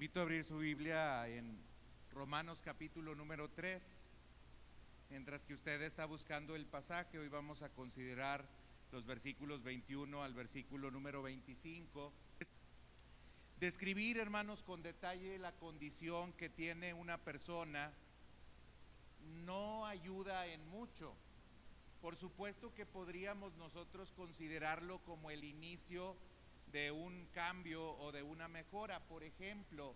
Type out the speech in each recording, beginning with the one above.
invito a abrir su Biblia en Romanos capítulo número 3. Mientras que usted está buscando el pasaje, hoy vamos a considerar los versículos 21 al versículo número 25. Describir, hermanos, con detalle la condición que tiene una persona no ayuda en mucho. Por supuesto que podríamos nosotros considerarlo como el inicio de un cambio o de una mejora. Por ejemplo,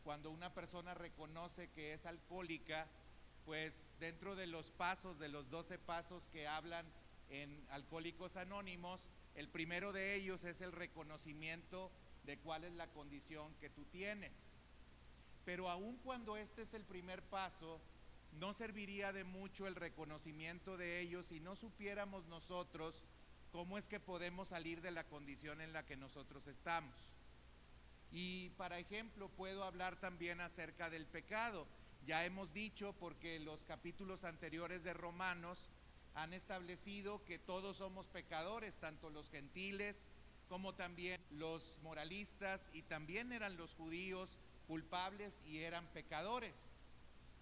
cuando una persona reconoce que es alcohólica, pues dentro de los pasos, de los 12 pasos que hablan en Alcohólicos Anónimos, el primero de ellos es el reconocimiento de cuál es la condición que tú tienes. Pero aun cuando este es el primer paso, no serviría de mucho el reconocimiento de ellos si no supiéramos nosotros cómo es que podemos salir de la condición en la que nosotros estamos. Y para ejemplo, puedo hablar también acerca del pecado. Ya hemos dicho, porque los capítulos anteriores de Romanos han establecido que todos somos pecadores, tanto los gentiles como también los moralistas, y también eran los judíos culpables y eran pecadores.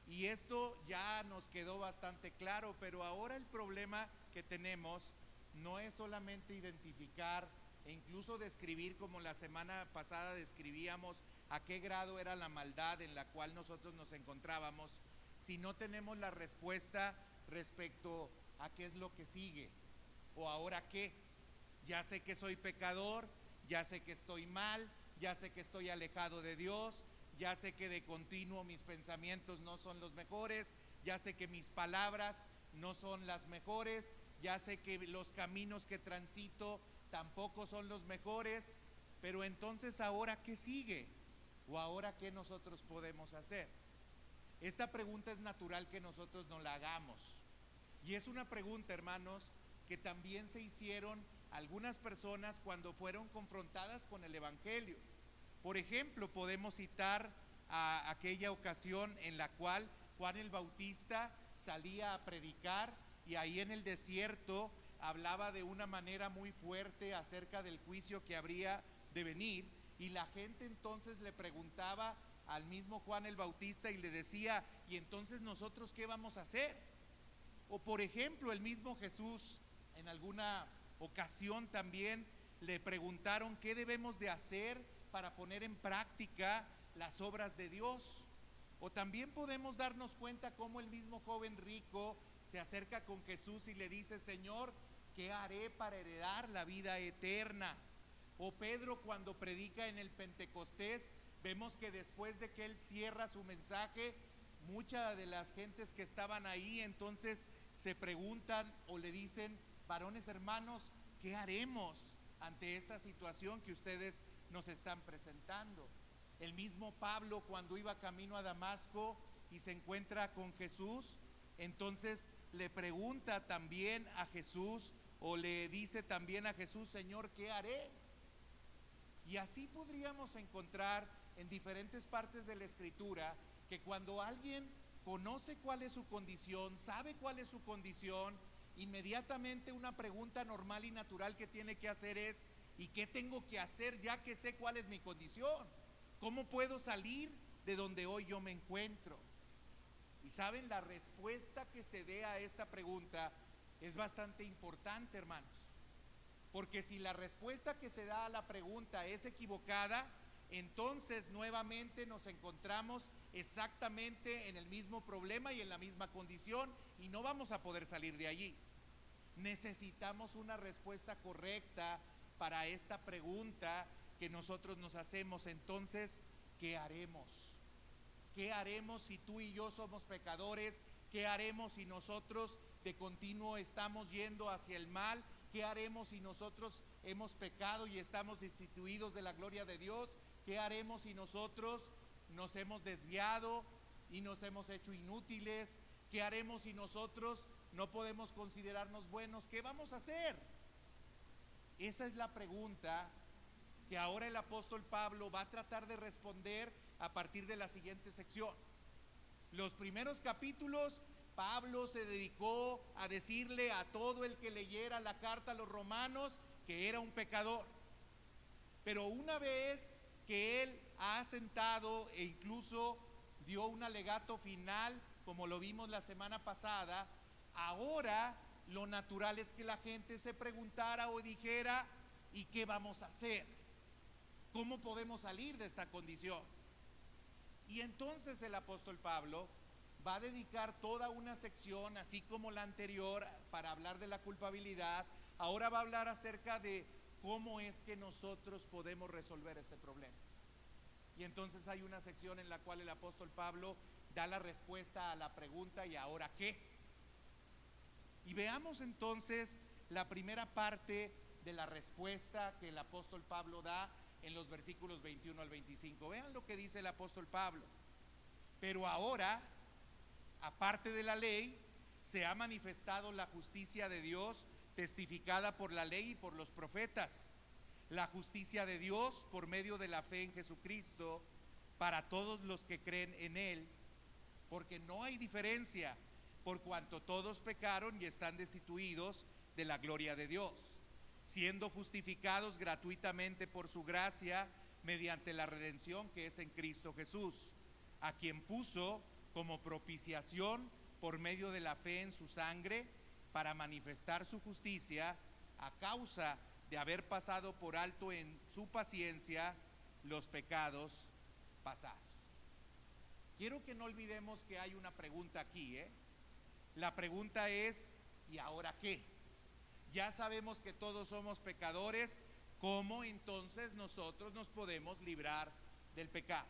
Y esto ya nos quedó bastante claro, pero ahora el problema que tenemos no es solamente identificar e incluso describir, como la semana pasada describíamos, a qué grado era la maldad en la cual nosotros nos encontrábamos, si no tenemos la respuesta respecto a qué es lo que sigue, o ahora qué. Ya sé que soy pecador, ya sé que estoy mal, ya sé que estoy alejado de Dios, ya sé que de continuo mis pensamientos no son los mejores, ya sé que mis palabras no son las mejores, ya sé que los caminos que transito tampoco son los mejores, pero entonces ¿ahora qué sigue? ¿O ahora qué nosotros podemos hacer? Esta pregunta es natural que nosotros nos la hagamos. Y es una pregunta, hermanos, que también se hicieron algunas personas cuando fueron confrontadas con el Evangelio. Por ejemplo, podemos citar a aquella ocasión en la cual Juan el Bautista salía a predicar y ahí en el desierto hablaba de una manera muy fuerte acerca del juicio que habría de venir, y la gente entonces le preguntaba al mismo Juan el Bautista y le decía: ¿y entonces nosotros qué vamos a hacer? O por ejemplo, el mismo Jesús en alguna ocasión también le preguntaron qué debemos de hacer para poner en práctica las obras de Dios. O también podemos darnos cuenta cómo el mismo joven rico se acerca con Jesús y le dice: Señor, ¿qué haré para heredar la vida eterna? O Pedro, cuando predica en el Pentecostés, vemos que después de que él cierra su mensaje, muchas de las gentes que estaban ahí entonces se preguntan o le dicen: varones hermanos, ¿qué haremos ante esta situación que ustedes nos están presentando? El mismo Pablo, cuando iba camino a Damasco y se encuentra con Jesús, entonces le pregunta también a Jesús, o le dice también a Jesús: Señor, ¿qué haré? Y así podríamos encontrar en diferentes partes de la Escritura que cuando alguien conoce cuál es su condición, sabe cuál es su condición, inmediatamente una pregunta normal y natural que tiene que hacer es: ¿y qué tengo que hacer ya que sé cuál es mi condición? ¿Cómo puedo salir de donde hoy yo me encuentro? Y saben, la respuesta que se dé a esta pregunta es bastante importante, hermanos, porque si la respuesta que se da a la pregunta es equivocada, entonces nuevamente nos encontramos exactamente en el mismo problema y en la misma condición, y no vamos a poder salir de allí. Necesitamos una respuesta correcta para esta pregunta que nosotros nos hacemos. Entonces, ¿qué haremos? ¿Qué haremos si tú y yo somos pecadores? ¿Qué haremos si nosotros de continuo estamos yendo hacia el mal? ¿Qué haremos si nosotros hemos pecado y estamos destituidos de la gloria de Dios? ¿Qué haremos si nosotros nos hemos desviado y nos hemos hecho inútiles? ¿Qué haremos si nosotros no podemos considerarnos buenos? ¿Qué vamos a hacer? Esa es la pregunta que ahora el apóstol Pablo va a tratar de responder a partir de la siguiente sección. Los primeros capítulos, Pablo se dedicó a decirle a todo el que leyera la carta a los romanos que era un pecador. Pero una vez que él ha asentado e incluso dio un alegato final, como lo vimos la semana pasada, ahora lo natural es que la gente se preguntara o dijera: ¿y qué vamos a hacer? ¿Cómo podemos salir de esta condición? Y entonces el apóstol Pablo va a dedicar toda una sección, así como la anterior, para hablar de la culpabilidad. Ahora va a hablar acerca de cómo es que nosotros podemos resolver este problema. Y entonces hay una sección en la cual el apóstol Pablo da la respuesta a la pregunta: ¿y ahora qué? Y veamos entonces la primera parte de la respuesta que el apóstol Pablo da en los versículos 21 al 25. Vean lo que dice el apóstol Pablo: pero ahora, aparte de la ley, se ha manifestado la justicia de Dios, testificada por la ley y por los profetas, la justicia de Dios por medio de la fe en Jesucristo para todos los que creen en Él, porque no hay diferencia, por cuanto todos pecaron y están destituidos de la gloria de Dios, siendo justificados gratuitamente por su gracia mediante la redención que es en Cristo Jesús, a quien puso como propiciación por medio de la fe en su sangre, para manifestar su justicia a causa de haber pasado por alto en su paciencia los pecados pasados. Quiero que no olvidemos que hay una pregunta aquí, La pregunta es: ¿y ahora qué? Ya sabemos que todos somos pecadores. ¿Cómo entonces nosotros nos podemos librar del pecado?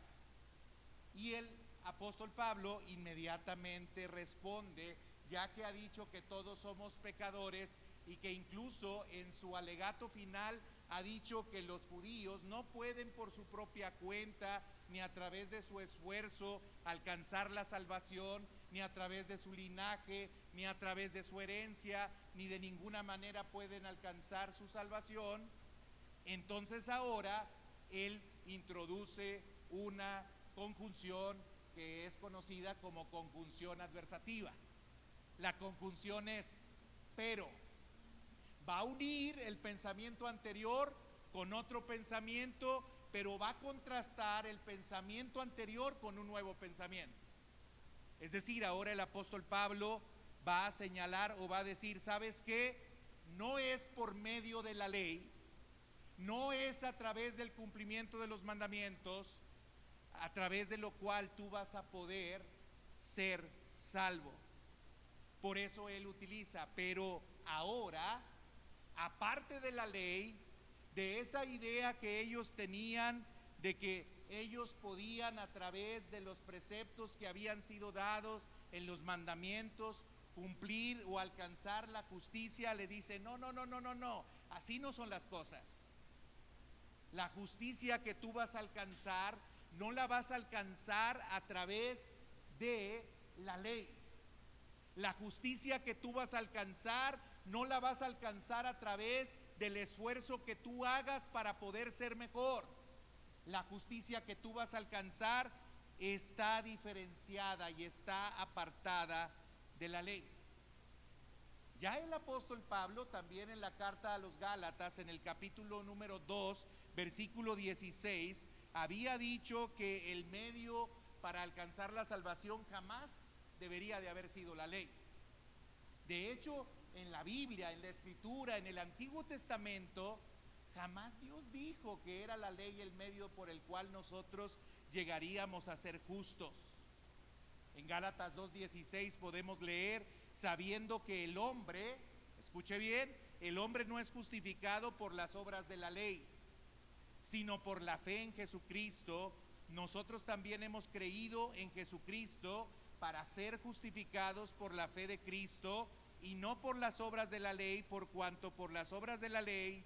Y el apóstol Pablo inmediatamente responde, ya que ha dicho que todos somos pecadores y que incluso en su alegato final ha dicho que los judíos no pueden por su propia cuenta, ni a través de su esfuerzo, alcanzar la salvación, ni a través de su linaje, ni a través de su herencia, ni de ninguna manera pueden alcanzar su salvación. Entonces ahora él introduce una conjunción que es conocida como conjunción adversativa. La conjunción es pero. Va a unir el pensamiento anterior con otro pensamiento, pero va a contrastar el pensamiento anterior con un nuevo pensamiento. Es decir, ahora el apóstol Pablo va a señalar o va a decir: ¿sabes qué? No es por medio de la ley, no es a través del cumplimiento de los mandamientos, a través de lo cual tú vas a poder ser salvo. Por eso él utiliza: pero ahora, aparte de la ley, de esa idea que ellos tenían de que ellos podían, a través de los preceptos que habían sido dados en los mandamientos, cumplir o alcanzar la justicia, le dice: no, así no son las cosas. La justicia que tú vas a alcanzar, no la vas a alcanzar a través de la ley. La justicia que tú vas a alcanzar, no la vas a alcanzar a través del esfuerzo que tú hagas para poder ser mejor. La justicia que tú vas a alcanzar está diferenciada y está apartada de la ley. Ya el apóstol Pablo, también en la carta a los Gálatas, en el capítulo número 2, versículo 16, había dicho que el medio para alcanzar la salvación jamás debería de haber sido la ley. De hecho, en la Biblia, en la Escritura, en el Antiguo Testamento, jamás Dios dijo que era la ley el medio por el cual nosotros llegaríamos a ser justos. En Gálatas 2:16 podemos leer: sabiendo que el hombre, escuche bien, el hombre no es justificado por las obras de la ley, sino por la fe en Jesucristo. Nosotros también hemos creído en Jesucristo para ser justificados por la fe de Cristo y no por las obras de la ley, por cuanto por las obras de la ley,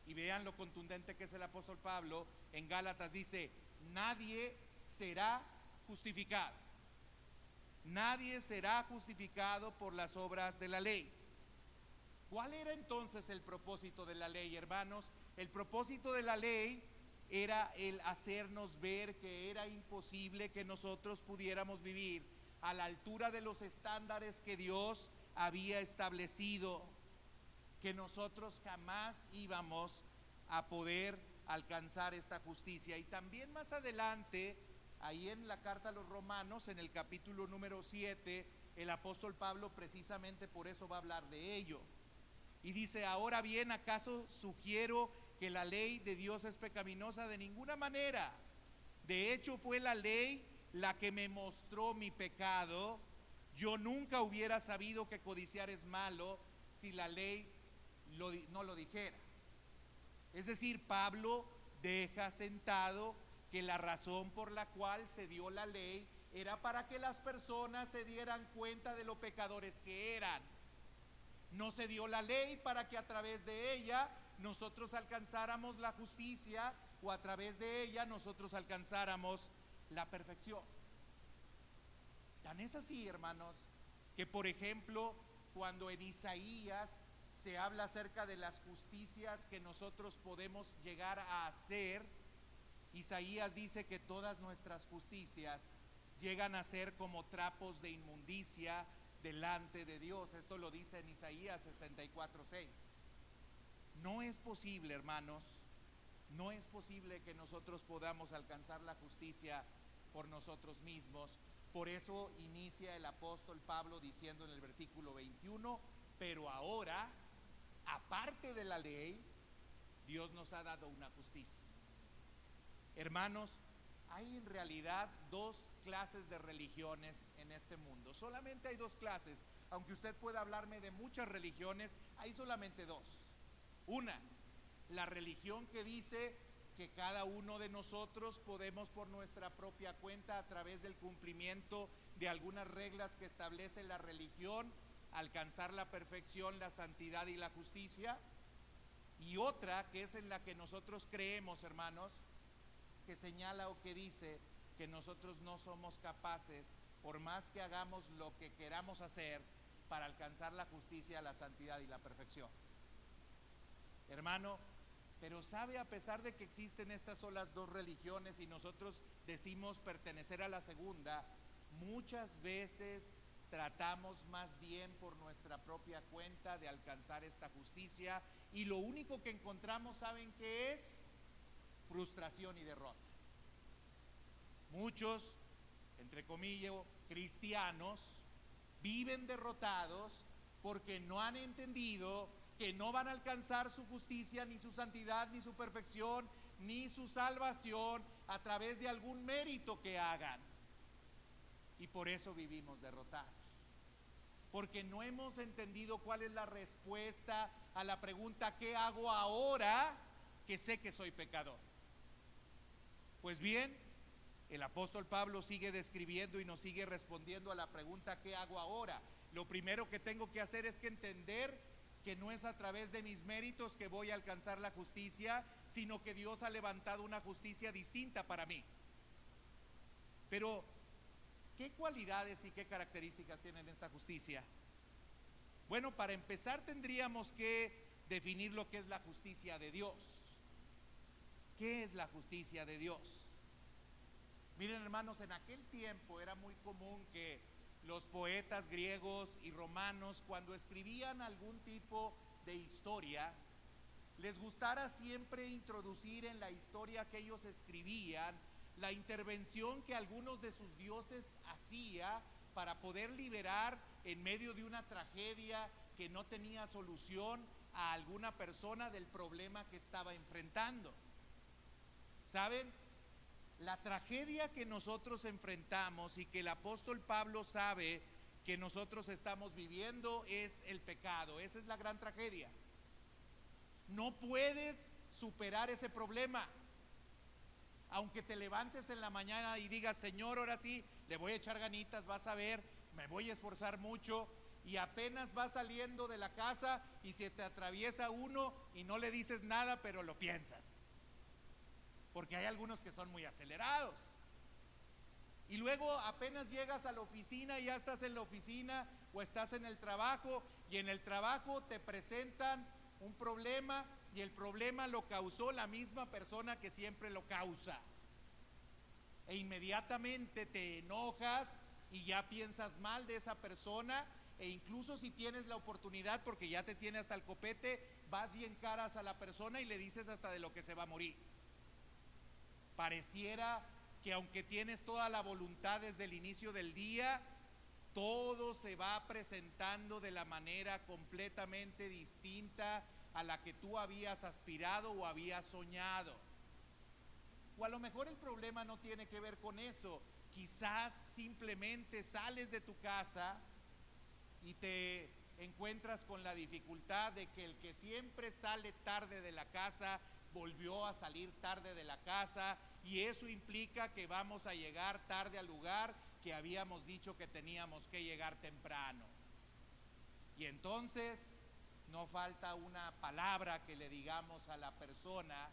y vean lo contundente que es el apóstol Pablo, en Gálatas dice: nadie será justificado. Nadie será justificado por las obras de la ley. ¿Cuál era entonces el propósito de la ley, hermanos? El propósito de la ley era el hacernos ver que era imposible que nosotros pudiéramos vivir a la altura de los estándares que Dios había establecido, que nosotros jamás íbamos a poder alcanzar esta justicia. Y también más adelante, ahí en la carta a los Romanos, en el capítulo número 7, el apóstol Pablo precisamente por eso va a hablar de ello. Y dice: ahora bien, ¿acaso sugiero que la ley de Dios es pecaminosa? De ninguna manera. De hecho, fue la ley la que me mostró mi pecado. Yo nunca hubiera sabido que codiciar es malo si la ley no lo dijera. Es decir, Pablo deja sentado que la razón por la cual se dio la ley era para que las personas se dieran cuenta de lo pecadores que eran. No se dio la ley para que a través de ella nosotros alcanzáramos la justicia, o a través de ella nosotros alcanzáramos la perfección. Tan es así, hermanos, que por ejemplo, cuando en Isaías se habla acerca de las justicias que nosotros podemos llegar a hacer, Isaías dice que todas nuestras justicias llegan a ser como trapos de inmundicia delante de Dios. Esto lo dice en Isaías 64:6. No es posible, hermanos, no es posible que nosotros podamos alcanzar la justicia por nosotros mismos. Por eso inicia el apóstol Pablo diciendo en el versículo 21: pero ahora, aparte de la ley, Dios nos ha dado una justicia. Hermanos, hay en realidad dos clases de religiones en este mundo. Solamente hay dos clases. Aunque usted pueda hablarme de muchas religiones, hay solamente dos. Una, la religión que dice que cada uno de nosotros podemos por nuestra propia cuenta, a través del cumplimiento de algunas reglas que establece la religión, alcanzar la perfección, la santidad y la justicia. Y otra, que es en la que nosotros creemos, hermanos, que señala o que dice que nosotros no somos capaces, por más que hagamos lo que queramos hacer, para alcanzar la justicia, la santidad y la perfección. Hermano, pero sabe, a pesar de que existen estas solas dos religiones y nosotros decimos pertenecer a la segunda, muchas veces tratamos más bien por nuestra propia cuenta de alcanzar esta justicia, y lo único que encontramos, ¿saben qué es? Frustración y derrota. Muchos, entre comillas, cristianos, viven derrotados porque no han entendido que no van a alcanzar su justicia, ni su santidad, ni su perfección, ni su salvación a través de algún mérito que hagan. Y por eso vivimos derrotados, porque no hemos entendido cuál es la respuesta a la pregunta: ¿qué hago ahora que sé que soy pecador? Pues bien, el apóstol Pablo sigue describiendo y nos sigue respondiendo a la pregunta: ¿qué hago ahora? Lo primero que tengo que hacer es que entender que no es a través de mis méritos que voy a alcanzar la justicia, sino que Dios ha levantado una justicia distinta para mí. Pero, ¿qué cualidades y qué características tienen esta justicia? Bueno, para empezar tendríamos que definir lo que es la justicia de Dios. ¿Qué es la justicia de Dios? Miren, hermanos, en aquel tiempo era muy común que los poetas griegos y romanos, cuando escribían algún tipo de historia, les gustara siempre introducir en la historia que ellos escribían la intervención que algunos de sus dioses hacía para poder liberar en medio de una tragedia que no tenía solución a alguna persona del problema que estaba enfrentando. ¿Saben? La tragedia que nosotros enfrentamos y que el apóstol Pablo sabe que nosotros estamos viviendo es el pecado. Esa es la gran tragedia. No puedes superar ese problema. Aunque te levantes en la mañana y digas: Señor, ahora sí, le voy a echar ganitas, vas a ver, me voy a esforzar mucho, y apenas vas saliendo de la casa y se te atraviesa uno y no le dices nada, pero lo piensas. Porque hay algunos que son muy acelerados. Y luego apenas llegas a la oficina, y ya estás en la oficina o estás en el trabajo, y en el trabajo te presentan un problema, y el problema lo causó la misma persona que siempre lo causa. E inmediatamente te enojas y ya piensas mal de esa persona, e incluso si tienes la oportunidad, porque ya te tiene hasta el copete, vas y encaras a la persona y le dices hasta de lo que se va a morir. Pareciera que aunque tienes toda la voluntad desde el inicio del día, todo se va presentando de la manera completamente distinta a la que tú habías aspirado o habías soñado. O a lo mejor el problema no tiene que ver con eso. Quizás simplemente sales de tu casa y te encuentras con la dificultad de que el que siempre sale tarde de la casa volvió a salir tarde de la casa, y eso implica que vamos a llegar tarde al lugar que habíamos dicho que teníamos que llegar temprano. Y entonces no falta una palabra que le digamos a la persona,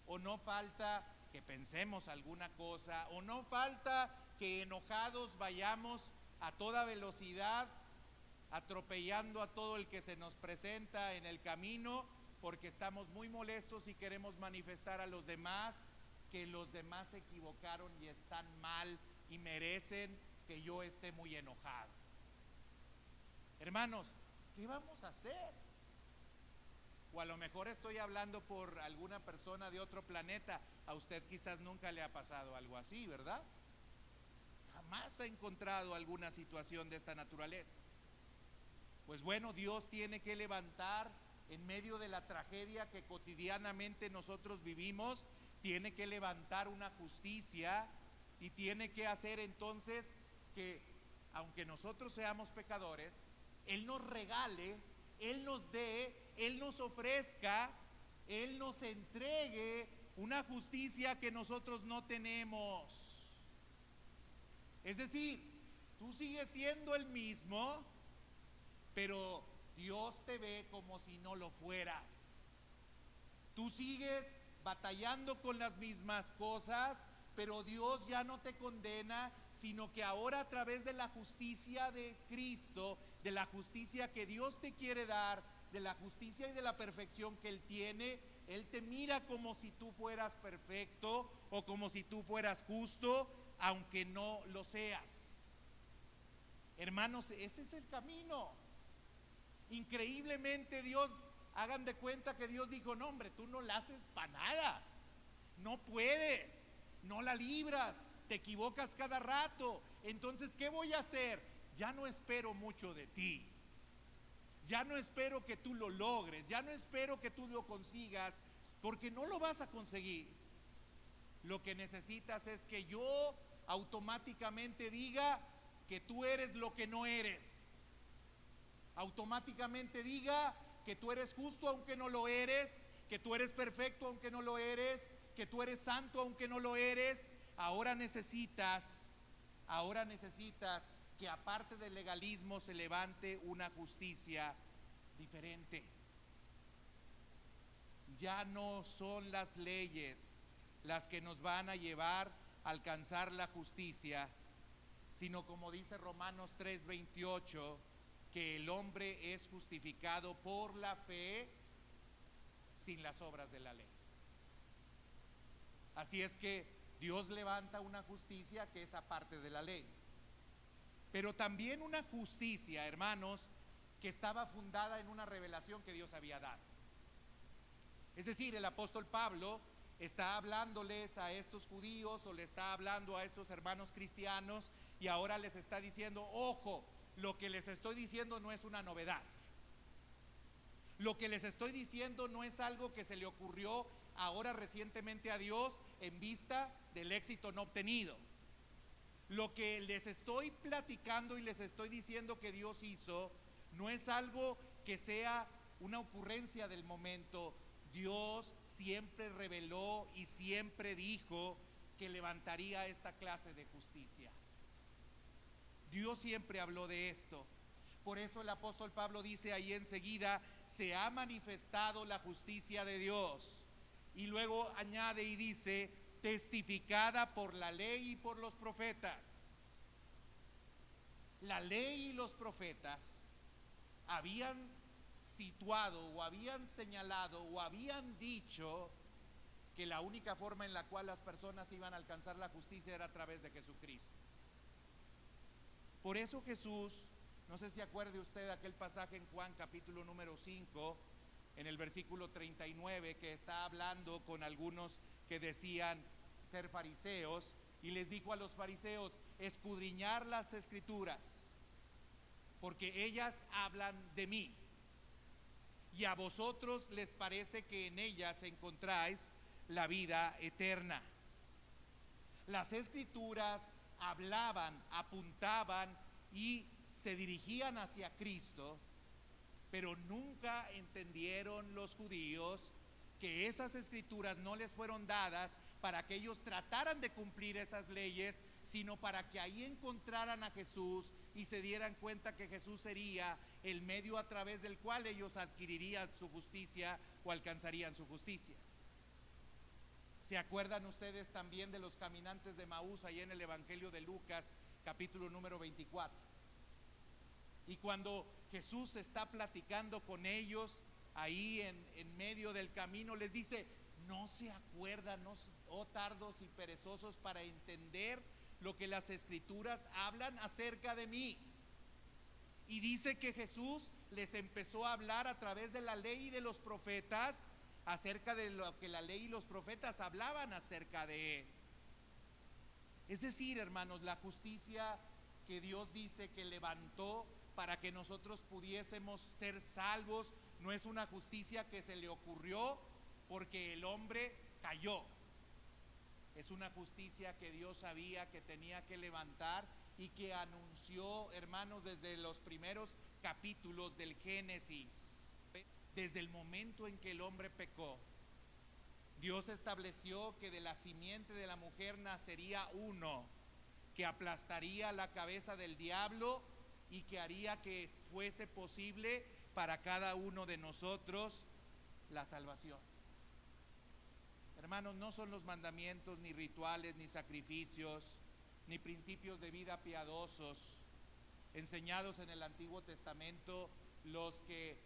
o no falta que pensemos alguna cosa, o no falta que enojados vayamos a toda velocidad atropellando a todo el que se nos presenta en el camino, porque estamos muy molestos y queremos manifestar a los demás que los demás se equivocaron y están mal y merecen que yo esté muy enojado. Hermanos, ¿qué vamos a hacer? O a lo mejor estoy hablando por alguna persona de otro planeta. A usted quizás nunca le ha pasado algo así, ¿verdad? Jamás ha encontrado alguna situación de esta naturaleza. Pues bueno, Dios tiene que levantar en medio de la tragedia que cotidianamente nosotros vivimos, tiene que levantar una justicia y tiene que hacer entonces que, aunque nosotros seamos pecadores, Él nos regale, Él nos dé, Él nos ofrezca, Él nos entregue una justicia que nosotros no tenemos. Es decir, tú sigues siendo el mismo, pero Dios te ve como si no lo fueras. Tú sigues batallando con las mismas cosas, pero Dios ya no te condena, sino que ahora a través de la justicia de Cristo, de la justicia que Dios te quiere dar, de la justicia y de la perfección que Él tiene, Él te mira como si tú fueras perfecto o como si tú fueras justo, aunque no lo seas. Hermanos, ese es el camino. Increíblemente Dios, hagan de cuenta que Dios dijo: no, hombre, tú no la haces para nada, no puedes, no la libras, te equivocas cada rato. Entonces, ¿qué voy a hacer? Ya no espero mucho de ti, ya no espero que tú lo logres, ya no espero que tú lo consigas, porque no lo vas a conseguir. Lo que necesitas es que yo automáticamente diga que tú eres lo que no eres, automáticamente diga que tú eres justo aunque no lo eres, que tú eres perfecto aunque no lo eres, que tú eres santo aunque no lo eres. Ahora necesitas que aparte del legalismo se levante una justicia diferente. Ya no son las leyes las que nos van a llevar a alcanzar la justicia, sino como dice Romanos 3:28, que el hombre es justificado por la fe sin las obras de la ley. Así es que Dios levanta una justicia que es aparte de la ley, pero también una justicia, hermanos, que estaba fundada en una revelación que Dios había dado. Es decir, el apóstol Pablo está hablándoles a estos judíos, o le está hablando a estos hermanos cristianos, y ahora les está diciendo: ojo, lo que les estoy diciendo no es una novedad. Lo que les estoy diciendo no es algo que se le ocurrió ahora recientemente a Dios en vista del éxito no obtenido. Lo que les estoy platicando y les estoy diciendo que Dios hizo no es algo que sea una ocurrencia del momento. Dios siempre reveló y siempre dijo que levantaría esta clase de justicia. Dios siempre habló de esto. Por eso el apóstol Pablo dice ahí enseguida: se ha manifestado la justicia de Dios. Y luego añade y dice: testificada por la ley y por los profetas. La ley y los profetas habían situado o habían señalado o habían dicho que la única forma en la cual las personas iban a alcanzar la justicia era a través de Jesucristo. Por eso Jesús, no sé si acuerde usted de aquel pasaje en Juan capítulo número 5, en el versículo 39, que está hablando con algunos que decían: ser fariseos, y les dijo a los fariseos: escudriñar las escrituras, porque ellas hablan de mí, y a vosotros les parece que en ellas encontráis la vida eterna. Las escrituras hablaban, apuntaban y se dirigían hacia Cristo, pero nunca entendieron los judíos que esas escrituras no les fueron dadas para que ellos trataran de cumplir esas leyes, sino para que ahí encontraran a Jesús y se dieran cuenta que Jesús sería el medio a través del cual ellos adquirirían su justicia o alcanzarían su justicia. ¿Se acuerdan ustedes también de los caminantes de Maús ahí en el Evangelio de Lucas, capítulo número 24? Y cuando Jesús está platicando con ellos ahí en medio del camino, les dice: no se acuerdan, oh tardos y perezosos, para entender lo que las escrituras hablan acerca de mí. Y dice que Jesús les empezó a hablar a través de la ley y de los profetas acerca de lo que la ley y los profetas hablaban acerca de él. Es decir, hermanos, la justicia que Dios dice que levantó para que nosotros pudiésemos ser salvos no es una justicia que se le ocurrió porque el hombre cayó. Es una justicia que Dios sabía que tenía que levantar y que anunció, hermanos, desde los primeros capítulos del Génesis. Desde el momento en que el hombre pecó, Dios estableció que de la simiente de la mujer nacería uno que aplastaría la cabeza del diablo y que haría que fuese posible para cada uno de nosotros la salvación. Hermanos, no son los mandamientos, ni rituales, ni sacrificios, ni principios de vida piadosos enseñados en el Antiguo Testamento los que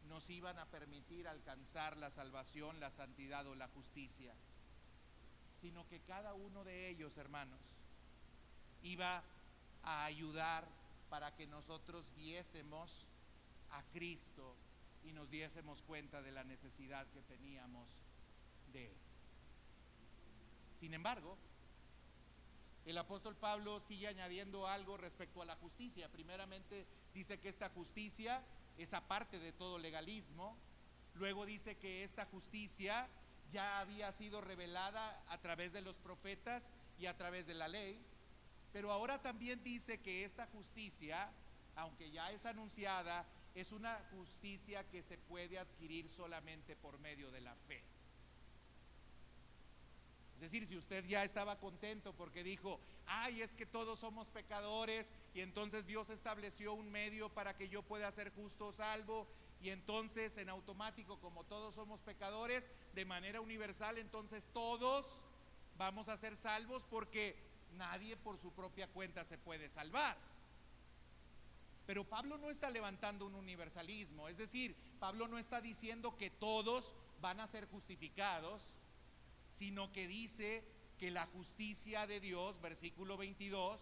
nos iban a permitir alcanzar la salvación, la santidad o la justicia, sino que cada uno de ellos, hermanos, iba a ayudar para que nosotros viésemos a Cristo y nos diésemos cuenta de la necesidad que teníamos de Él. Sin embargo, el apóstol Pablo sigue añadiendo algo respecto a la justicia. Primeramente dice que esta justicia es aparte de todo legalismo. Luego dice que esta justicia ya había sido revelada a través de los profetas y a través de la ley. Pero ahora también dice que esta justicia, aunque ya es anunciada, es una justicia que se puede adquirir solamente por medio de la fe. Es decir, si usted ya estaba contento porque dijo: ay, es que todos somos pecadores, y entonces Dios estableció un medio para que yo pueda ser justo o salvo, y entonces en automático, como todos somos pecadores, de manera universal, entonces todos vamos a ser salvos, porque nadie por su propia cuenta se puede salvar. Pero Pablo no está levantando un universalismo, es decir, Pablo no está diciendo que todos van a ser justificados, sino que dice que la justicia de Dios, versículo 22,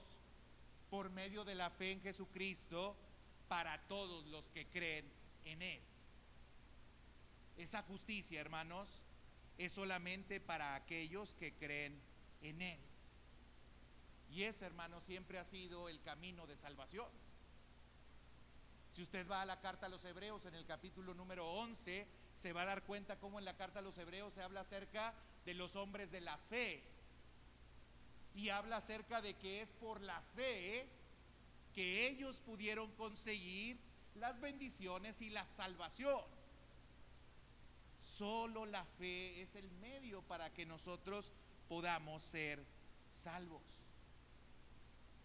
por medio de la fe en Jesucristo, para todos los que creen en Él. Esa justicia, hermanos, es solamente para aquellos que creen en Él. Y ese, hermanos, siempre ha sido el camino de salvación. Si usted va a la carta a los Hebreos, en el capítulo número 11, se va a dar cuenta cómo en la carta a los Hebreos se habla acerca de los hombres de la fe, y habla acerca de que es por la fe que ellos pudieron conseguir las bendiciones y la salvación. Solo la fe es el medio para que nosotros podamos ser salvos.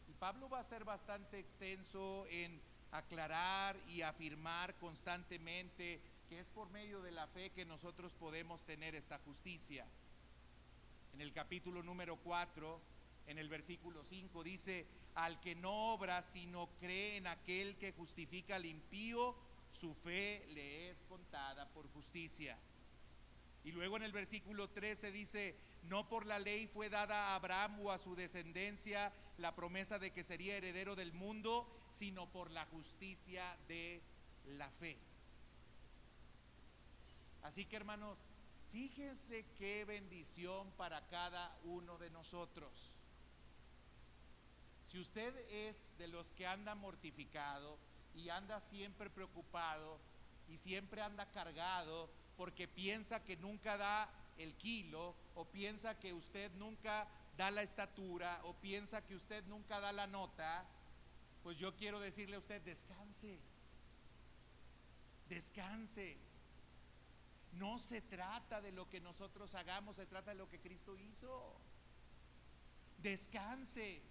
Y Pablo va a ser bastante extenso en aclarar y afirmar constantemente que es por medio de la fe que nosotros podemos tener esta justicia. En el capítulo número 4, en el versículo 5, dice: al que no obra, sino cree en aquel que justifica al impío, su fe le es contada por justicia. Y luego en el versículo 13 dice: no por la ley fue dada a Abraham o a su descendencia la promesa de que sería heredero del mundo, sino por la justicia de la fe. Así que, hermanos, Fíjense qué bendición para cada uno de nosotros. Si usted es de los que anda mortificado y anda siempre preocupado y siempre anda cargado porque piensa que nunca da el kilo, o piensa que usted nunca da la estatura, o piensa que usted nunca da la nota, pues yo quiero decirle a usted: descanse, descanse. No se trata de lo que nosotros hagamos, se trata de lo que Cristo hizo. Descanse,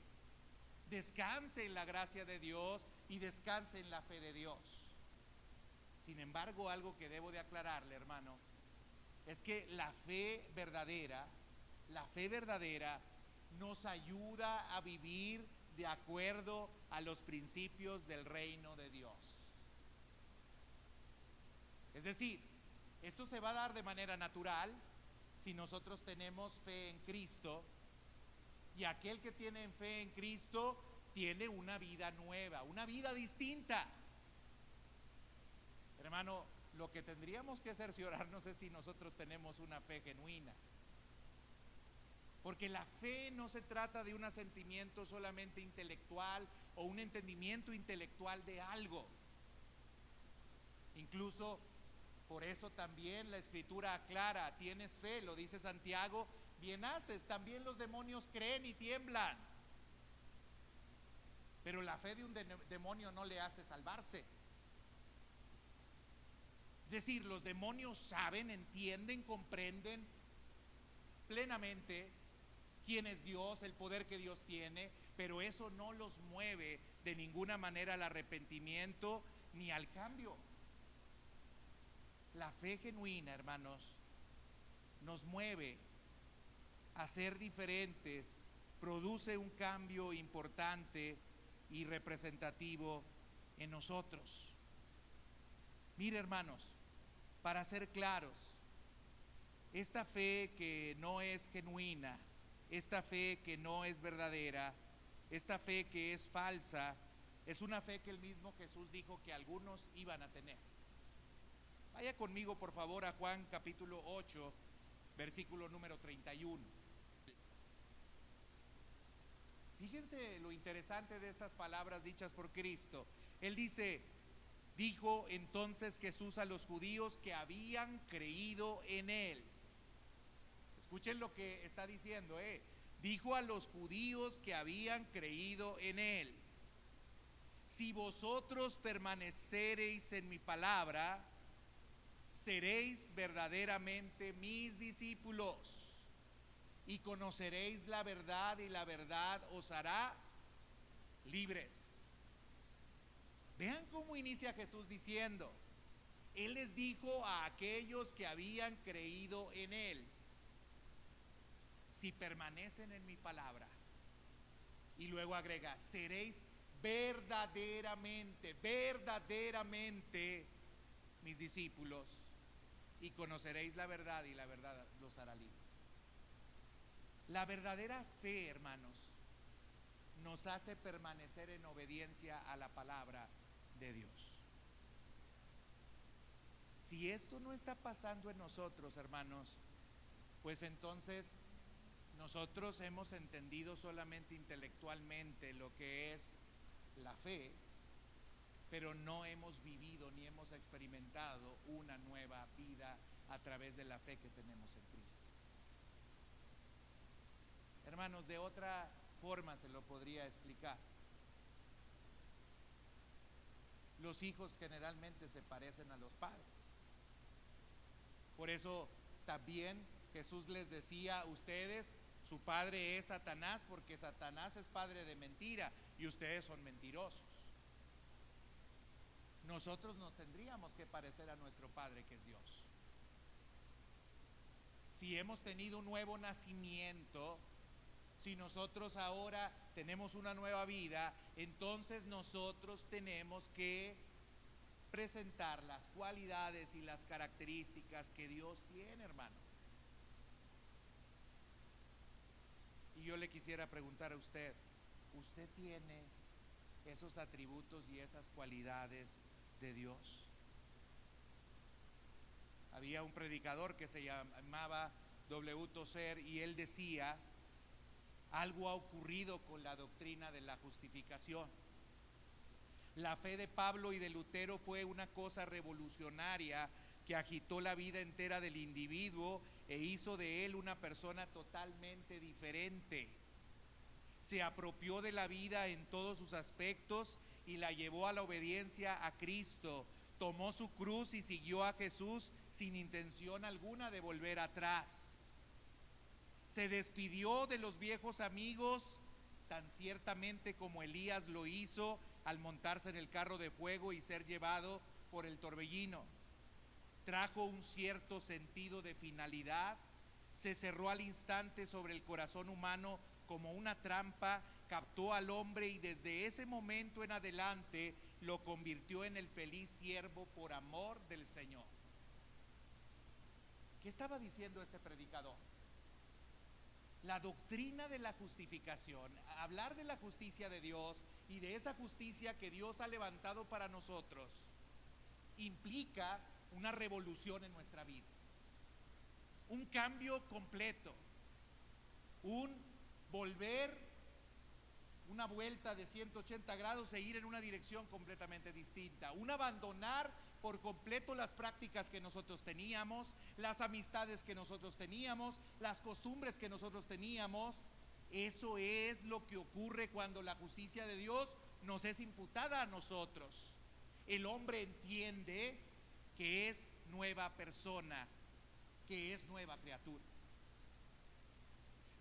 descanse en la gracia de Dios y descanse en la fe de Dios. Sin embargo, algo que debo de aclararle, hermano, es que la fe verdadera nos ayuda a vivir de acuerdo a los principios del reino de Dios. Es decir, esto se va a dar de manera natural si nosotros tenemos fe en Cristo, y aquel que tiene fe en Cristo tiene una vida nueva, una vida distinta. Hermano, lo que tendríamos que cerciorarnos es si nosotros tenemos una fe genuina. Porque la fe no se trata de un asentimiento solamente intelectual o un entendimiento intelectual de algo. Incluso por eso también la Escritura aclara: tienes fe, lo dice Santiago, bien haces, también los demonios creen y tiemblan. Pero la fe de un demonio no le hace salvarse. Es decir, los demonios saben, entienden, comprenden plenamente quién es Dios, el poder que Dios tiene, pero eso no los mueve de ninguna manera al arrepentimiento ni al cambio. La fe genuina, hermanos, nos mueve a ser diferentes, produce un cambio importante y representativo en nosotros. Mire, hermanos, para ser claros, esta fe que no es genuina, esta fe que no es verdadera, esta fe que es falsa, es una fe que el mismo Jesús dijo que algunos iban a tener. Vaya conmigo, por favor, a Juan capítulo 8, versículo número 31. Fíjense lo interesante de estas palabras dichas por Cristo. Él dijo entonces Jesús a los judíos que habían creído en Él. Escuchen lo que está diciendo, dijo a los judíos que habían creído en Él: si vosotros permanecereis en mi palabra, seréis verdaderamente mis discípulos, y conoceréis la verdad, y la verdad os hará libres. Vean cómo inicia Jesús diciendo: Él les dijo a aquellos que habían creído en Él: si permanecen en mi palabra. Y luego agrega: seréis verdaderamente mis discípulos, y conoceréis la verdad, y la verdad los hará libres. La verdadera fe, hermanos, nos hace permanecer en obediencia a la palabra de Dios. Si esto no está pasando en nosotros, hermanos, pues entonces nosotros hemos entendido solamente intelectualmente lo que es la fe, pero no hemos vivido ni hemos experimentado una nueva vida a través de la fe que tenemos en Cristo. Hermanos, de otra forma se lo podría explicar. Los hijos generalmente se parecen a los padres. Por eso también Jesús les decía: ustedes, su padre es Satanás, porque Satanás es padre de mentira y ustedes son mentirosos. Nosotros nos tendríamos que parecer a nuestro Padre, que es Dios. Si hemos tenido un nuevo nacimiento, si nosotros ahora tenemos una nueva vida, entonces nosotros tenemos que presentar las cualidades y las características que Dios tiene, hermano. Y yo le quisiera preguntar a usted: ¿usted tiene esos atributos y esas cualidades de Dios? Había un predicador que se llamaba W. Tozer y él decía: algo ha ocurrido con la doctrina de la justificación. La fe de Pablo y de Lutero fue una cosa revolucionaria que agitó la vida entera del individuo e hizo de él una persona totalmente diferente. Se apropió de la vida en todos sus aspectos y la llevó a la obediencia a Cristo. Tomó su cruz y siguió a Jesús sin intención alguna de volver atrás. Se despidió de los viejos amigos tan ciertamente como Elías lo hizo al montarse en el carro de fuego y ser llevado por el torbellino. Trajo un cierto sentido de finalidad, se cerró al instante sobre el corazón humano como una trampa, captó al hombre y desde ese momento en adelante lo convirtió en el feliz siervo por amor del Señor. ¿Qué estaba diciendo este predicador? La doctrina de la justificación, hablar de la justicia de Dios y de esa justicia que Dios ha levantado para nosotros, implica una revolución en nuestra vida, un cambio completo, un volver, una vuelta de 180 grados e ir en una dirección completamente distinta, un abandonar por completo las prácticas que nosotros teníamos, las amistades que nosotros teníamos, las costumbres que nosotros teníamos. Eso es lo que ocurre cuando la justicia de Dios nos es imputada a nosotros. El hombre entiende que es nueva persona, que es nueva criatura.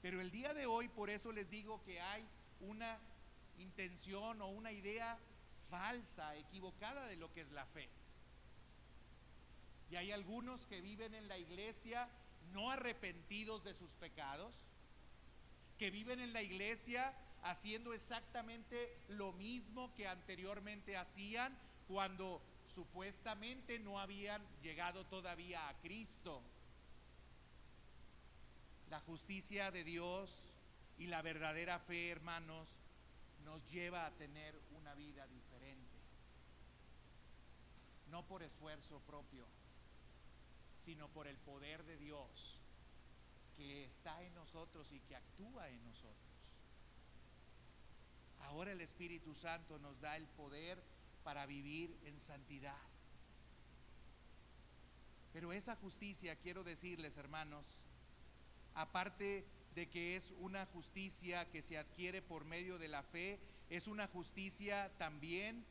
Pero el día de hoy, por eso les digo que hay una intención o una idea falsa, equivocada de lo que es la fe. Y hay algunos que viven en la iglesia no arrepentidos de sus pecados, que viven en la iglesia haciendo exactamente lo mismo que anteriormente hacían cuando supuestamente no habían llegado todavía a Cristo. La justicia de Dios y la verdadera fe, hermanos, nos lleva a tener una vida diferente, no por esfuerzo propio, sino por el poder de Dios que está en nosotros y que actúa en nosotros. Ahora el Espíritu Santo nos da el poder para vivir en santidad. Pero esa justicia, quiero decirles, hermanos, aparte de que es una justicia que se adquiere por medio de la fe, es una justicia también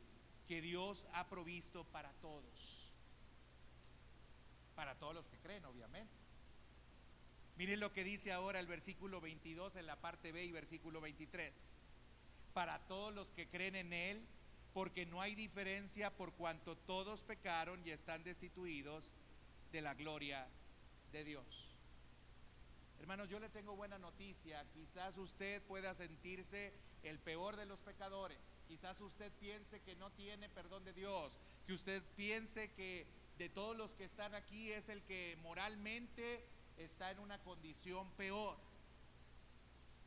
que Dios ha provisto para todos los que creen, obviamente. Miren lo que dice ahora el versículo 22 en la parte B y versículo 23. Para todos los que creen en Él, porque no hay diferencia por cuanto todos pecaron y están destituidos de la gloria de Dios. Hermanos, yo le tengo buena noticia. Quizás usted pueda sentirse el peor de los pecadores. Quizás usted piense que no tiene perdón de Dios, que usted piense que de todos los que están aquí es el que moralmente está en una condición peor.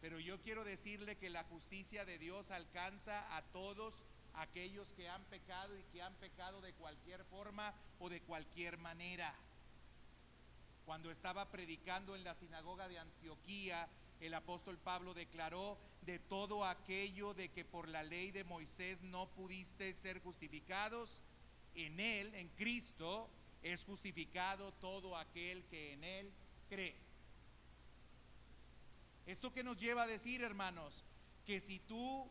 Pero yo quiero decirle que la justicia de Dios alcanza a todos aquellos que han pecado y que han pecado de cualquier forma o de cualquier manera. Cuando estaba predicando en la sinagoga de Antioquía, el apóstol Pablo declaró: de todo aquello de que por la ley de Moisés no pudisteis ser justificados, en Él, en Cristo, es justificado todo aquel que en Él cree. Esto que nos lleva a decir, hermanos, que si tú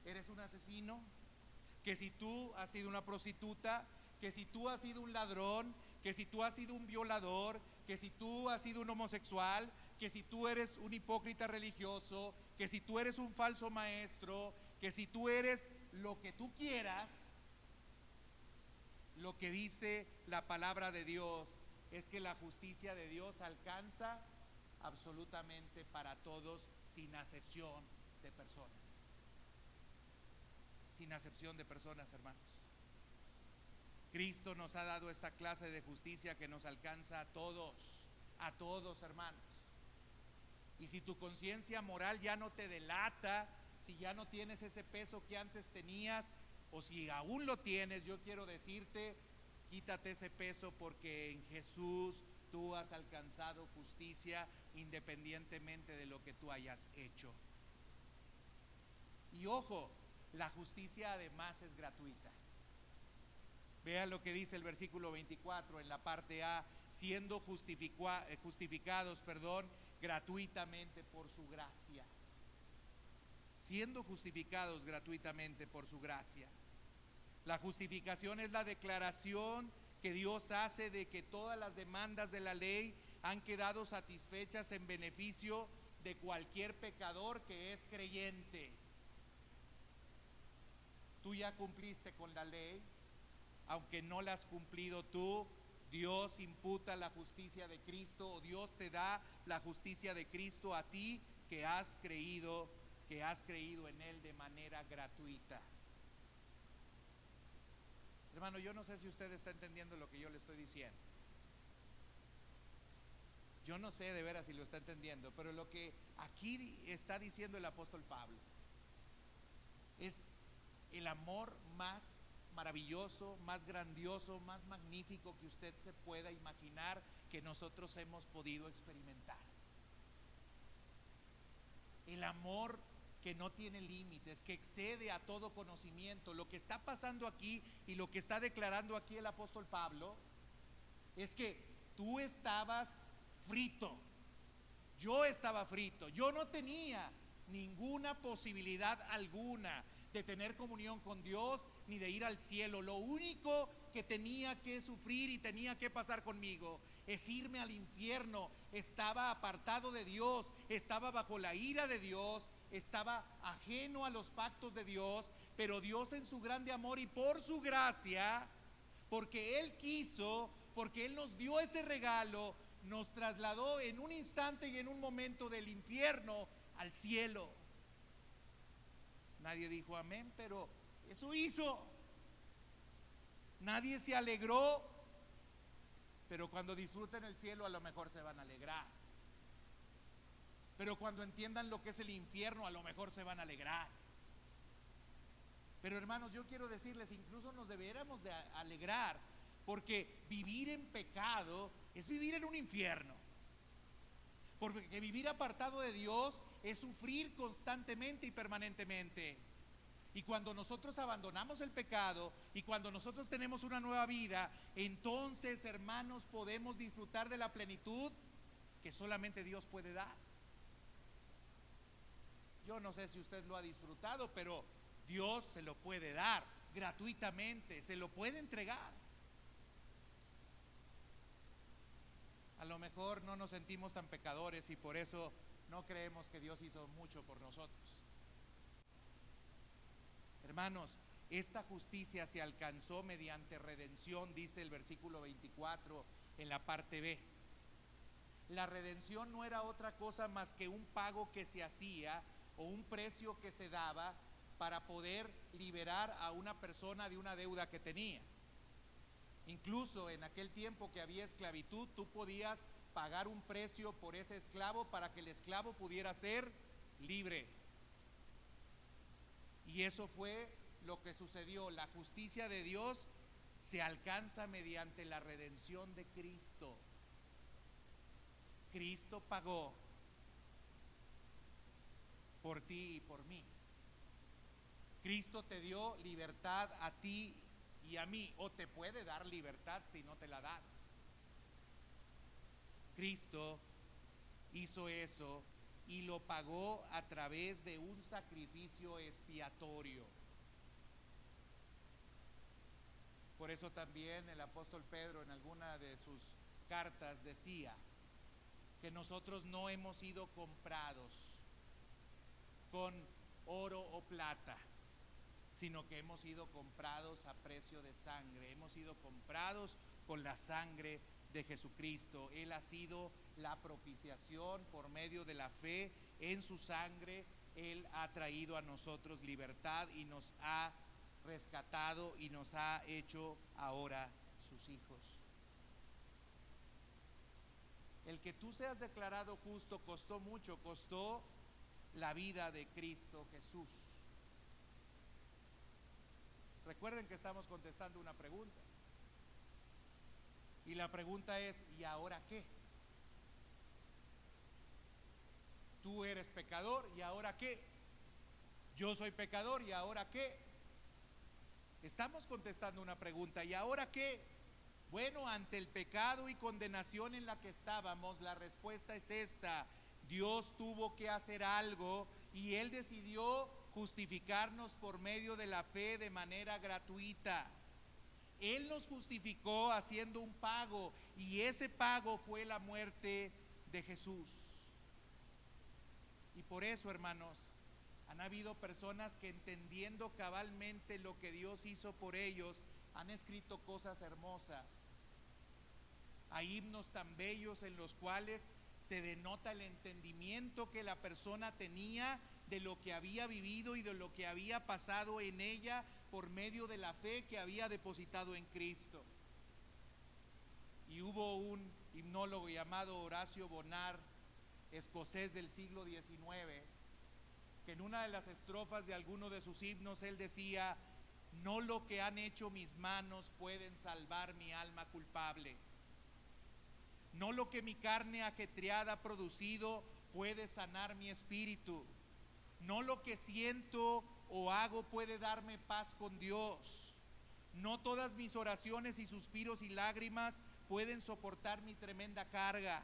eres un asesino, que si tú has sido una prostituta, que si tú has sido un ladrón, que si tú has sido un violador, que si tú has sido un homosexual, que si tú eres un hipócrita religioso, que si tú eres un falso maestro, que si tú eres lo que tú quieras, lo que dice la palabra de Dios es que la justicia de Dios alcanza absolutamente para todos, sin acepción de personas. Sin acepción de personas, hermanos. Cristo nos ha dado esta clase de justicia que nos alcanza a todos, hermanos. Y si tu conciencia moral ya no te delata, si ya no tienes ese peso que antes tenías, o si aún lo tienes, yo quiero decirte Quítate ese peso porque en Jesús tú has alcanzado justicia independientemente de lo que tú hayas hecho. Y ojo, la justicia además es gratuita. Vea lo que dice el versículo 24 en la parte A, siendo justificados, gratuitamente por su gracia. Siendo justificados gratuitamente por su gracia. La justificación es la declaración que Dios hace de que todas las demandas de la ley han quedado satisfechas en beneficio de cualquier pecador que es creyente. Tú ya cumpliste con la ley, aunque no la has cumplido tú, Dios imputa la justicia de Cristo, o Dios te da la justicia de Cristo a ti que has creído en Él de manera gratuita. Hermano, yo no sé si usted está entendiendo lo que yo le estoy diciendo. Yo no sé de veras si lo está entendiendo, pero lo que aquí está diciendo el apóstol Pablo es el amor más maravilloso, más grandioso, más magnífico que usted se pueda imaginar que nosotros hemos podido experimentar. El amor que no tiene límites, que excede a todo conocimiento. Lo que está pasando aquí y lo que está declarando aquí el apóstol Pablo es que tú estabas frito, yo estaba frito, yo no tenía ninguna posibilidad alguna de tener comunión con Dios ni de ir al cielo. Lo único que tenía que sufrir y tenía que pasar conmigo es irme al infierno. Estaba apartado de Dios, estaba bajo la ira de Dios, estaba ajeno a los pactos de Dios, pero Dios en su grande amor y por su gracia, porque Él quiso, porque Él nos dio ese regalo, nos trasladó en un instante y en un momento del infierno al cielo. Nadie dijo amén, pero eso hizo. Nadie se alegró, pero cuando disfruten el cielo a lo mejor se van a alegrar. Pero cuando entiendan lo que es el infierno a lo mejor se van a alegrar. Pero hermanos, yo quiero decirles, incluso nos deberíamos de alegrar, porque vivir en pecado es vivir en un infierno. Porque vivir apartado de Dios es sufrir constantemente y permanentemente. Y cuando nosotros abandonamos el pecado y cuando nosotros tenemos una nueva vida, entonces, hermanos, podemos disfrutar de la plenitud que solamente Dios puede dar. Yo no sé si usted lo ha disfrutado, pero Dios se lo puede dar gratuitamente, se lo puede entregar. A lo mejor no nos sentimos tan pecadores y por eso no creemos que Dios hizo mucho por nosotros. Hermanos, esta justicia se alcanzó mediante redención, dice el versículo 24 en la parte B. La redención no era otra cosa más que un pago que se hacía o un precio que se daba para poder liberar a una persona de una deuda que tenía. Incluso en aquel tiempo que había esclavitud, tú podías pagar un precio por ese esclavo para que el esclavo pudiera ser libre. Y eso fue lo que sucedió. La justicia de Dios se alcanza mediante la redención de Cristo. Cristo pagó por ti y por mí. Cristo te dio libertad a ti y a mí, o te puede dar libertad si no te la da. Cristo hizo eso y lo pagó a través de un sacrificio expiatorio. Por eso también el apóstol Pedro en alguna de sus cartas decía que nosotros no hemos sido comprados con oro o plata, sino que hemos sido comprados a precio de sangre. Hemos sido comprados con la sangre de Jesucristo. Él ha sido la propiciación por medio de la fe en su sangre. Él ha traído a nosotros libertad y nos ha rescatado y nos ha hecho ahora sus hijos. El que tú seas declarado justo costó mucho, costó la vida de Cristo Jesús. Recuerden que estamos contestando una pregunta. Y la pregunta es, ¿y ahora qué? Tú eres pecador, ¿y ahora qué? Yo soy pecador, ¿y ahora qué? Estamos contestando una pregunta, ¿y ahora qué? Bueno, ante el pecado y condenación en la que estábamos, la respuesta es esta: Dios tuvo que hacer algo y Él decidió justificarnos por medio de la fe de manera gratuita. Él nos justificó haciendo un pago, y ese pago fue la muerte de Jesús. Y por eso, hermanos, han habido personas que, entendiendo cabalmente lo que Dios hizo por ellos, han escrito cosas hermosas. Hay himnos tan bellos en los cuales se denota el entendimiento que la persona tenía de lo que había vivido y de lo que había pasado en ella por medio de la fe que había depositado en Cristo. Y hubo un himnólogo llamado Horacio Bonar, escocés del siglo XIX, que en una de las estrofas de alguno de sus himnos él decía: no lo que han hecho mis manos pueden salvar mi alma culpable, no lo que mi carne ajetreada ha producido puede sanar mi espíritu, no lo que siento o hago puede darme paz con Dios, no todas mis oraciones y suspiros y lágrimas pueden soportar mi tremenda carga.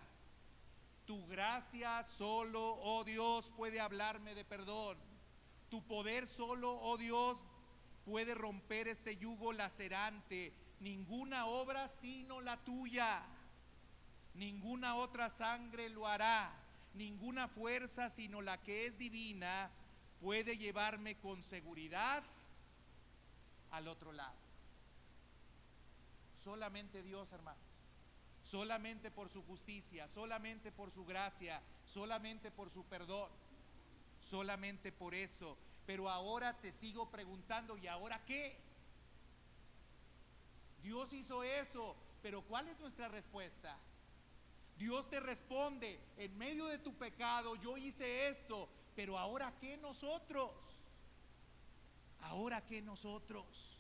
Tu gracia solo, oh Dios, puede hablarme de perdón. Tu poder solo, oh Dios, puede romper este yugo lacerante. Ninguna obra sino la tuya, ninguna otra sangre lo hará. Ninguna fuerza sino la que es divina puede llevarme con seguridad al otro lado. Solamente Dios, hermano. Solamente por su justicia, solamente por su gracia, solamente por su perdón, solamente por eso. Pero ahora te sigo preguntando, ¿y ahora qué? Dios hizo eso, pero ¿cuál es nuestra respuesta? Dios te responde: en medio de tu pecado yo hice esto, pero ¿ahora qué nosotros? ¿Ahora qué nosotros?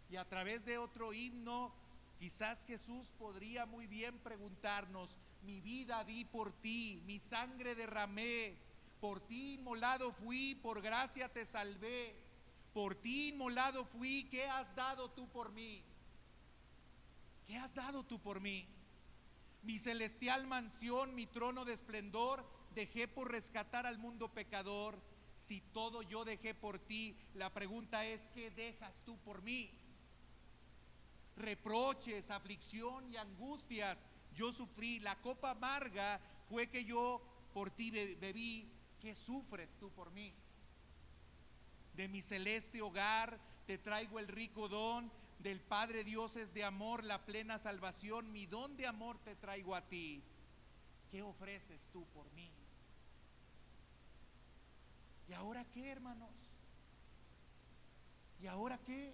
Y a través de otro himno, quizás Jesús podría muy bien preguntarnos: mi vida di por ti, mi sangre derramé, por ti inmolado fui, por gracia te salvé, por ti inmolado fui, ¿qué has dado tú por mí? ¿Qué has dado tú por mí? Mi celestial mansión, mi trono de esplendor, dejé por rescatar al mundo pecador. Si todo yo dejé por ti, la pregunta es: ¿qué dejas tú por mí? Reproches, aflicción y angustias yo sufrí, la copa amarga fue que yo por ti bebí. ¿Qué sufres tú por mí? De mi celeste hogar te traigo el rico don, del Padre Dios es de amor la plena salvación, mi don de amor te traigo a ti. ¿Qué ofreces tú por mí? ¿Y ahora qué, hermanos? ¿Y ahora qué?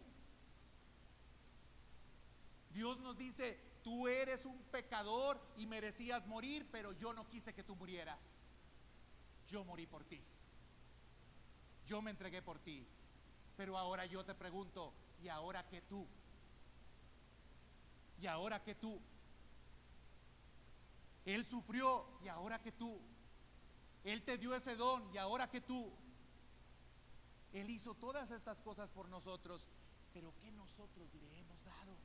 Dios nos dice: tú eres un pecador y merecías morir, pero yo no quise que tú murieras. Yo morí por ti. Yo me entregué por ti. Pero ahora yo te pregunto: ¿y ahora qué tú? ¿Y ahora qué tú? Él sufrió, ¿y ahora qué tú? Él te dio ese don, ¿y ahora qué tú? Él hizo todas estas cosas por nosotros, pero ¿qué nosotros le hemos dado?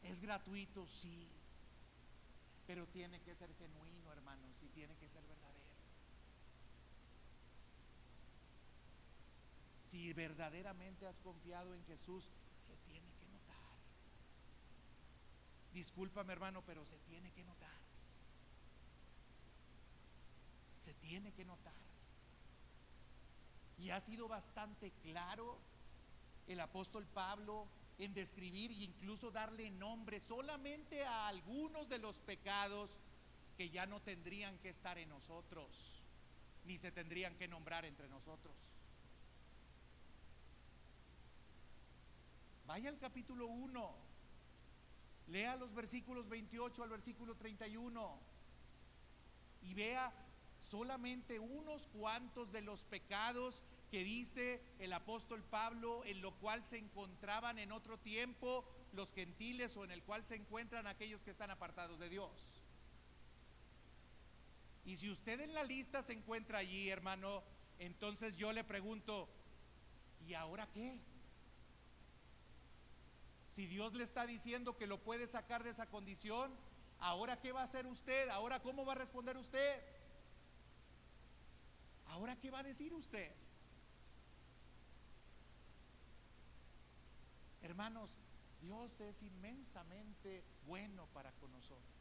Es gratuito, sí, pero tiene que ser genuino, hermanos, y tiene que ser verdadero. Si verdaderamente has confiado en Jesús, se tiene que notar. Discúlpame, hermano, pero se tiene que notar. Se tiene que notar. Y ha sido bastante claro el apóstol Pablo en describir e incluso darle nombre solamente a algunos de los pecados que ya no tendrían que estar en nosotros, ni se tendrían que nombrar entre nosotros. Vaya al capítulo 1, lea los versículos 28 al versículo 31 y vea solamente unos cuantos de los pecados que dice el apóstol Pablo, en lo cual se encontraban en otro tiempo los gentiles, o en el cual se encuentran aquellos que están apartados de Dios. Y si usted en la lista se encuentra allí, hermano, entonces yo le pregunto, ¿y ahora qué? Si Dios le está diciendo que lo puede sacar de esa condición, ¿ahora qué va a hacer usted? ¿Ahora cómo va a responder usted? ¿Ahora qué va a decir usted? Hermanos, Dios es inmensamente bueno para con nosotros.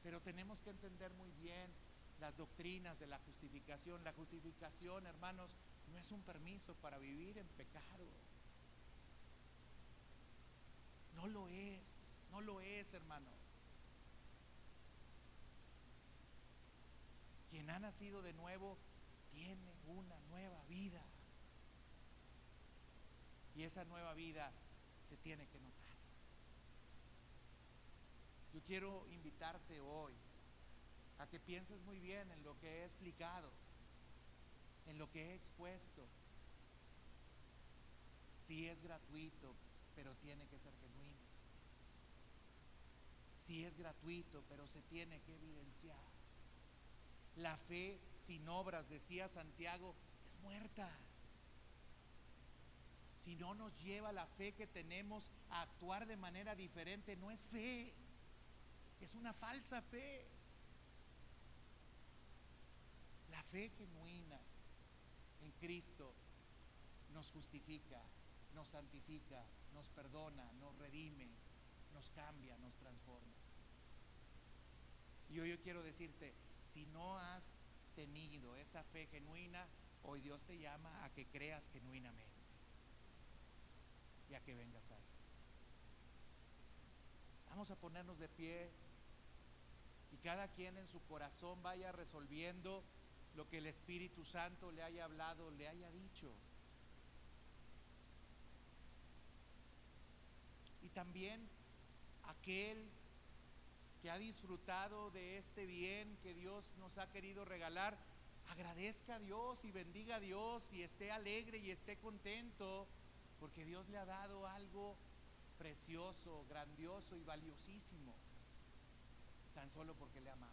Pero tenemos que entender muy bien las doctrinas de la justificación. La justificación, hermanos, no es un permiso para vivir en pecado. No lo es, hermano. Quien ha nacido de nuevo tiene una nueva vida. Y esa nueva vida se tiene que notar. Yo quiero invitarte hoy a que pienses muy bien en lo que he explicado, en lo que he expuesto. Sí es gratuito, pero tiene que ser genuino. Sí es gratuito, pero se tiene que evidenciar. La fe sin obras, decía Santiago, es muerta. Si no nos lleva la fe que tenemos a actuar de manera diferente, no es fe, es una falsa fe. La fe genuina en Cristo nos justifica, nos santifica, nos perdona, nos redime, nos cambia, nos transforma. Y hoy yo quiero decirte, si no has tenido esa fe genuina, hoy Dios te llama a que creas genuinamente y a que vengas a Él. Vamos a ponernos de pie y cada quien en su corazón vaya resolviendo lo que el Espíritu Santo le haya hablado, le haya dicho. Y también aquel que ha disfrutado de este bien que Dios nos ha querido regalar, agradezca a Dios y bendiga a Dios y esté alegre y esté contento, porque Dios le ha dado algo precioso, grandioso y valiosísimo, tan solo porque le ama.